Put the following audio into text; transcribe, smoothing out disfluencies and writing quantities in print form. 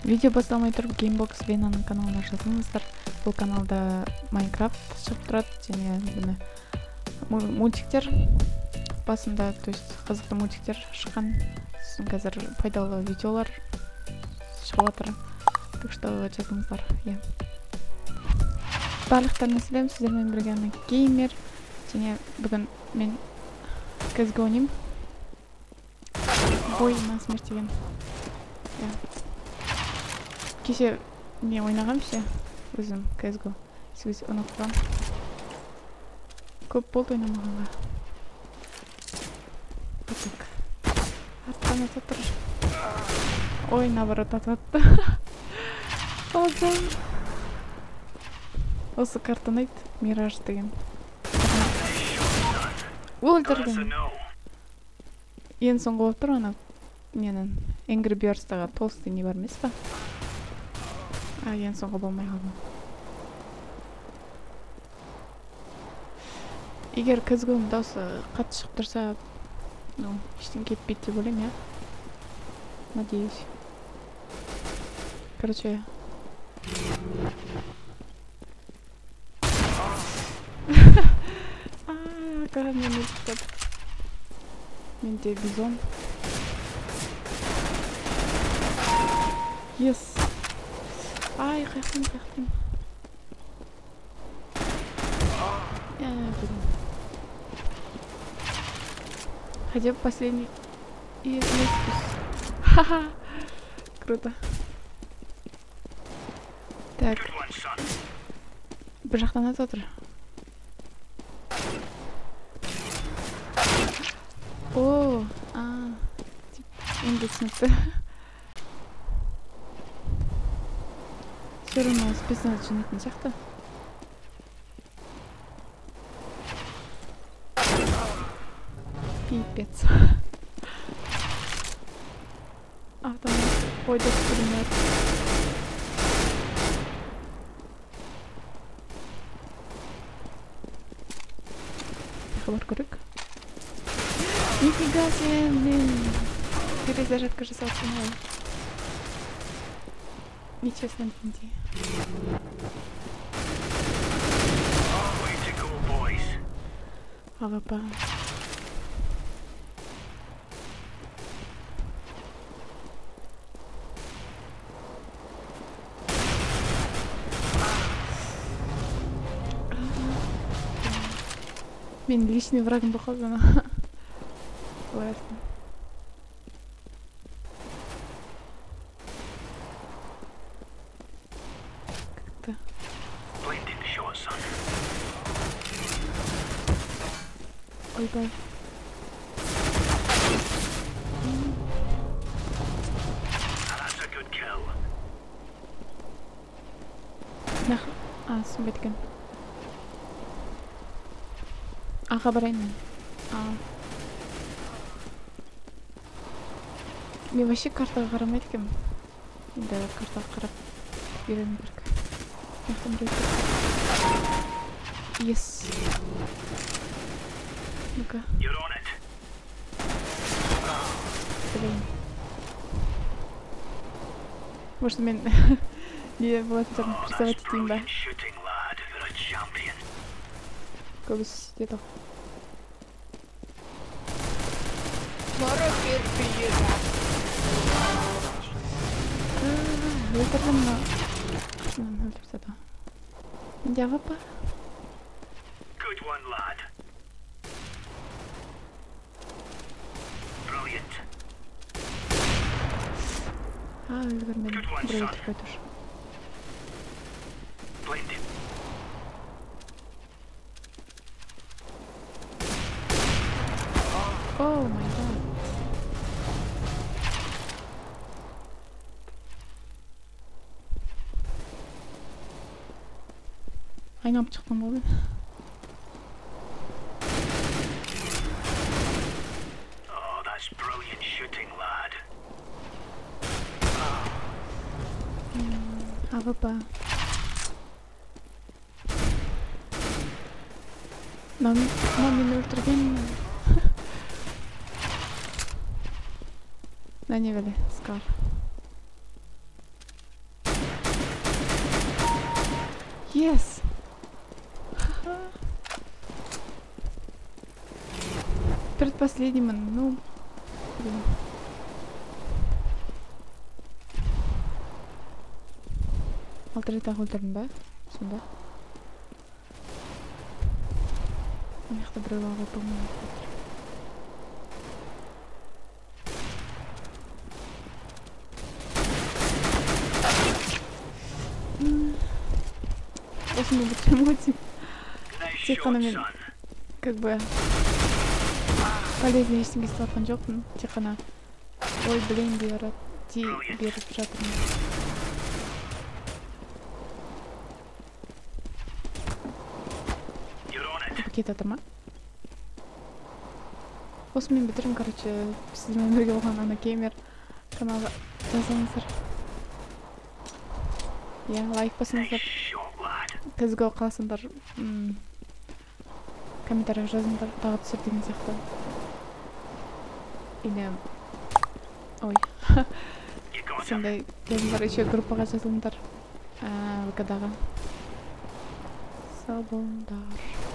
Видео басталмай тұрып Gamebox Венаның каналына жазылыңыздар. Бұл каналда Майнкрафт шығып тұрады және мультиктер басында, то есть қызықты мультиктер шыққан. Сосын қазір пайдалы видеолар шығып жатыр. Так что жазылыңыздар. Барлықтарына сәлем, сіздермен бірге геймер. Және бүгін мен CS:GO ойнаймын. Бой на смерть деген. Кеше мен ойнағам ше, өзім CS:GO. Сіз ұнатқан. Көп болды ойнамағанға. Так. Арттан атып тұр. Ой, наоборот ататты. Олжам. Осы карта ұнайды, Мираж деген. Өлтірген. Ең соңғы болып тұр ана менің Angry Birds'тағы толстый не бар емес па? Ең соңғы болмай қалды. Егер CS:GO дауысы қатты шығып тұрса, ештен кетпейді деп ойлаймын, я? Надеюсь. Короче. Когда мне нужно. Менде бизон. Yes. Ай, қайқтым. Блин. Хотя бы последний. И ха-ха. Круто. Так. Бір жақтан атып отыр. О, енді түсінікті. Все равно списано жинайтын сияқты. Пипец. Автомат ходит пулемет. Хабар көрік. Нифига себе, блин. Перезарядка же соответственно. Нечестно, Инди. АВП. Мен личный врагом похожа на... Ладно. Как-то... Ой-бай. Нах... Сумбеткен. Хабарайын мен. Мен вообще картаға қарамайды екенмін. Енді картаға қарап үйрену керек. Яқтан біреу. Yes. Ну-ка. Блин. Может мен не болатын жағын прессовать етейін ба? Көбісі деді. Өлтірдім ма? Қашынан өлтірді да. Менде АВП? Өлгірмедім. Біреу өлтіріп қайтыр. Oh my god. Айналып шықтым ғой. Oh, that's brilliant shooting, lad. АВП. Мені өлтірген. На не вели, скар. Yes. Предпоследний, ну, блин. Алтыры тағы өлтірдің ба? Сонда. Мына жақта біреу ағыл болмайды. Осыны бітірем өтсем. Тек қана мен, как бы, полезный ештеңе істеп жатқан жоқпын. Тек қана ой білейін беріп жатырмын. Кетіп жатыр ма? Осымен бітірім, короче, сізбен бірге болған Ана Геймер каналға жазыңыздар. Я лайк басыңыздар. Көзге қаласыңдар, комментарий жазыңдар, тағы түсір деген сияқты. Или ой, сондай жазыңдар, еще группаға жазыңдар, ВК-дағы. Сау болыңдар.